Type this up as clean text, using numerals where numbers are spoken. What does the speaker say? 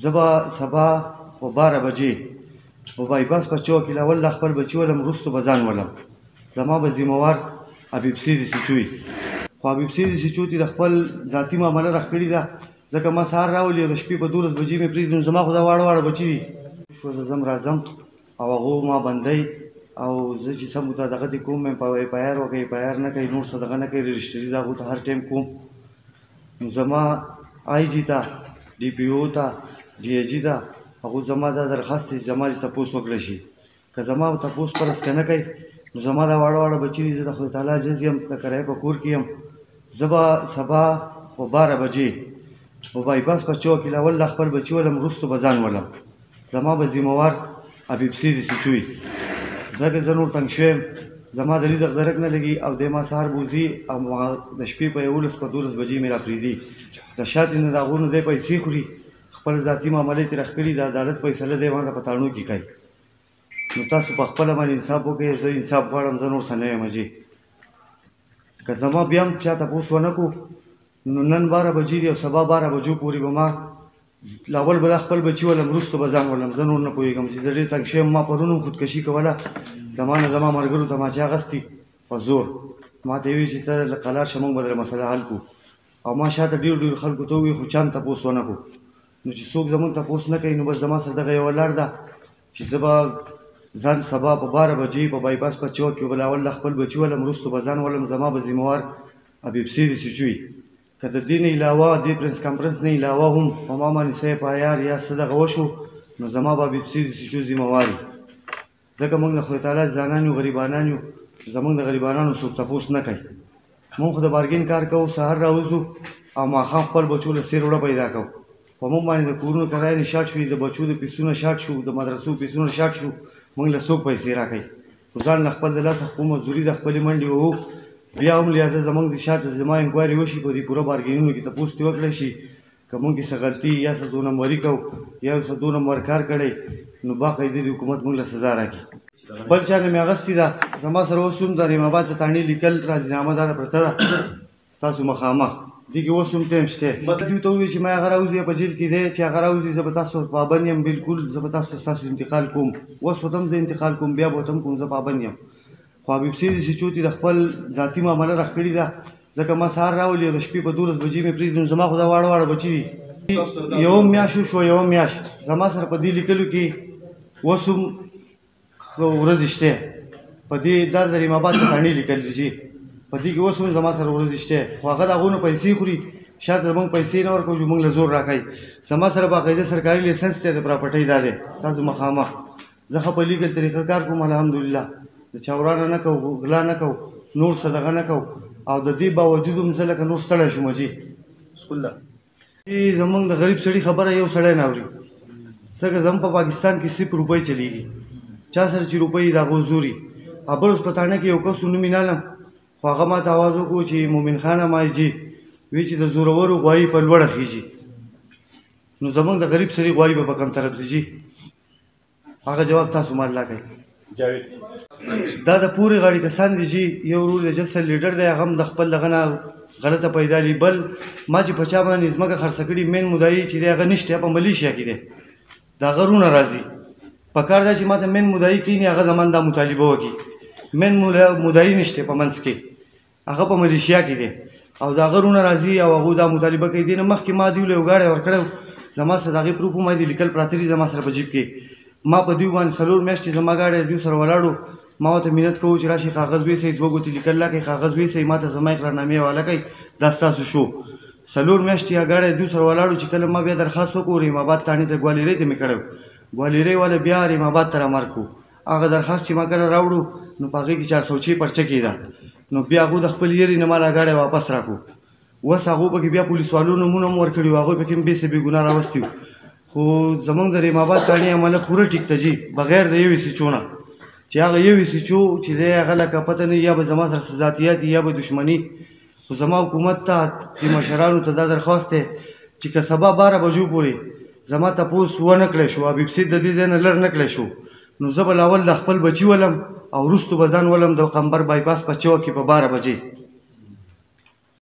زه به سبا په 12 بجې په بایپاس په چوک کې لاول د خپل بچي ولم وروستو به ځان ولم زما به ذمهوار حبیب سید سیچو وي خو حبیب سید سیچو ته د خپل ذاتي معامله راښکړې ده ځکه ما سهار راولي د شپې په 12 بجې مې پرېږدي نو زما خو دا واړه بچي دي شو زه ځم راځم او هغو ما بندی او زه چې سم ورته دغه دې کوم مې په اف آی آر وکړه اف آی آر نه کوي نور څه دغه نه کوي رجسټري هغو ته هر ټایم کوم نو زما آی جي ته ډي پي او ته ډي آی جي ته هغو زما دا درخواست دی چې زما دې تپوس وکړی شي که زما تپوس پرس که نه کوي نو زما دا واړه بچي دي زه د خدای تعالی عجز یم د کرایې په کور کې یم زه به سبا په 12 بجې په بایپاس په چوک کې لاول د خپل بچي ولم وروستو به ځان ولم زما به ذمهوار حبیب سید سیچو وي ځکه زه نور تنګ شوی یم زما د رزق درک نه لګي او دی ما سهار بوځي او د شپې په 11 په 12 بجې مې راپرېږدي د شاتې نه د هغو نه دی پیسې خوري خپل ذاتي معاملې ترې راښکړي د عدالت فیصله دی باندې په تاڼو کې کوي نو تاسو په خپله باندې انصاف وکړئ زه انصاف غواړم زه نور څه نه یم جي که زما بیا هم چا تپوس ونه کړو نو نن 12 بجې دي او سبا 12 بجو پورې به ما لاول به دا خپل بچي ولم وروستو به ځان ولم زه نور نه پوهېږم چې زه ډېر تنګ شوی یم ما پرون هم خودکشي کوله زما نه زما ملګرو تماچې اخېستې په زور ما ته یې وویل چې ته قلار شه موږ به درله مسله حل کړو او ما شاته ډېرو خلکو ته وویل خو چا هم تپوس ونه کړو نو چې څوک زمونږ تپوس نه کوي نو بس زما سره دغه یوه لار ده چې زه به ځان سبا په 12 بجې په بایپاس په چوک کې به لاول د خپل بچي ولم وروستو به ځان ولم زما به ذمهوار حبیب سید سیچو وي که د دې نه علاوه دې پرنس کانفرنس نه علاوه هم په ما باندې څه اف آی آر یا څه دغه وشو نو زما به حبیب سید سیچو ذمهوار وي ځکه موږ د خدای تعالی ځانان یو غریبانان یو زموږ د غریبانانو څوک تپوس نه کوي موږ خو د بارګین کار کوو سهار راوځو او ماښام خپل بچو له سیر وړه پیدا کوو په موږ باندې د کورونو کرایې نه شاټ شوي د بچو د پیسونه شاټ شو د مدرسو پیسونه شاټ شو موږ له څوک پیسې راکوي خو ځان له خپل د لاسه خپل مزدوري د خپلې منډې وهو بیا هم لہذا زموږ د شاته زما انکوایري وشي په دې پوره بارګینونو کې تپوس ترې وکړی شي که موږ یې څه غلطي یا څه 2 نمبري کوو یا څه 2 نمبر کار کړی نو باقاعده د حکومت موږ له سزا راکړي خپل چا نه مې اخېستې ده زما سره اوس هم د رحیم آباد د تاڼې لیکل راځینامه داره پرته ده تاسو مخامخ دې کې اوس هم ټایم شته دوی ته ووایي چې ما هغه راوځي په جیل کې دی چې هغه راوځي زه به تاسو پابند یم بلکل زه به تاسو انتقال کوم اوس به هم زه انتقال کوم بیا به هم کوم زه پابند یم خو حبیب سید سیچو ته د خپل ذاتي معامله راښکړې ده ځکه ما سهار راولي د شپې په 12 بجې مې پرېږدي نو زما خو دا واړه بچي دي یوه میاشت وشوه یوه میاشت زما سره په دې لیکلو کې اوس هم ورځې شته په دې دا د رحیم آباد د تاڼې لیکل دي په دې کې اوس هم زما سره ورځې شته خو هغه د هغو نه پیسې خوري شاته زموږ پیسې نه ورکوو چې موږ له زور راکوي زما سره باقاعده سرکاري لایسنس دی د پراپرټۍ دا دی تاسو مخامخ زه ښه په لیګل طریقه کار کوم الحمدلله د چا ورانه نه کوو غلا نه کوو نور څه دغه نه کوو او د دې باوجود هم زه لکه نور ستړی شوم جي زموږ د غریب سړي خبره یو سړی نه اوري ځکه زموږ په پاکستان کې 0 روپۍ چلیږي چا سره چې روپۍ د هغو زوري بل اوس په تاڼه کې یو کس نوم یې نالم خو هغه ما ته اواز وکړو چې مومن خان ماجي وی چې د زورورو غوایي په لوړه خېږي نو زموږ د غریب سړي غوایي به په کوم طرف ځي هغه جواب تاسو ما الله کوي دا د پورې غاړې کسان دي چې یو ورور د جسر لیډر دی هغه هم د خپل دغه نه غلطه پیدا لی بل ما چې په چا باندې ځمکه خرڅه کړي مین مدعي چې دی هغه نشته په ملیشیا کې دی د هغه رونه راځي پکار ده چې ما ته مین مدعي کینی هغه زمان دا مطالبه وکړي مین مدعي نشته په منځ کې هغه په ملیشیا کې دی او د هغه رونه راځي او هغه دا مطالبه کوي دی نه مخکې ما دوی له یو ګاډی ورکړی زما سره د هغې پروف هم دي لیکل پراته دي زما سره په جیب کې ما په دوی باندې 4 میاشتې زما ګاډی دوی سره ولاړو ما ورته منت کوو چې راشي کاغذ ویسئ 2 ګوتې لیکل راکړئ کاغذ ویسئ ما ته زما اقرارنامې حواله کوئ دا ستاسو شو 4 میاشتې هغه ګاډی دوی سره ولاړو چې کله ما بیا درخواست وکړو رحیم آباد تاڼې ته ګوالیرۍ ته مې کړی ګوالیرۍ والا بیا رحیم آباد ته رامارک کړو هغه درخواست چې ما کله راوړو نو په هغې کې 406 پرچه کېده نو بیا هغو د خپل یېرې نه ما لا ګاډی واپس راکړو اوس هغو پکې بیا پولیسوالو نومونه هم ورکړي وو هغوی پکې هم بې څه بې ګناه راوستي وو خو زموږ د رحیم آباد تاڼې عمله پوره ټیک ته جي بغیر د یوې سیچو نه چې هغه یوې سیچو چې دی هغه لکه پته نه یا به زما سره ذاتیات یا به دښمني خو زما حکومت ته دې مشرانو ته دا درخواست دی چې که سبا 12 بجو پورې زما تپوس ونه کړی شو حبیب سید د دې ځای نه لر نه کړی شو نو زه به لاول د خپل بچي ولم او وروستو به ځان ولم د قمبر بایپاس په چوک کې په 12 بجې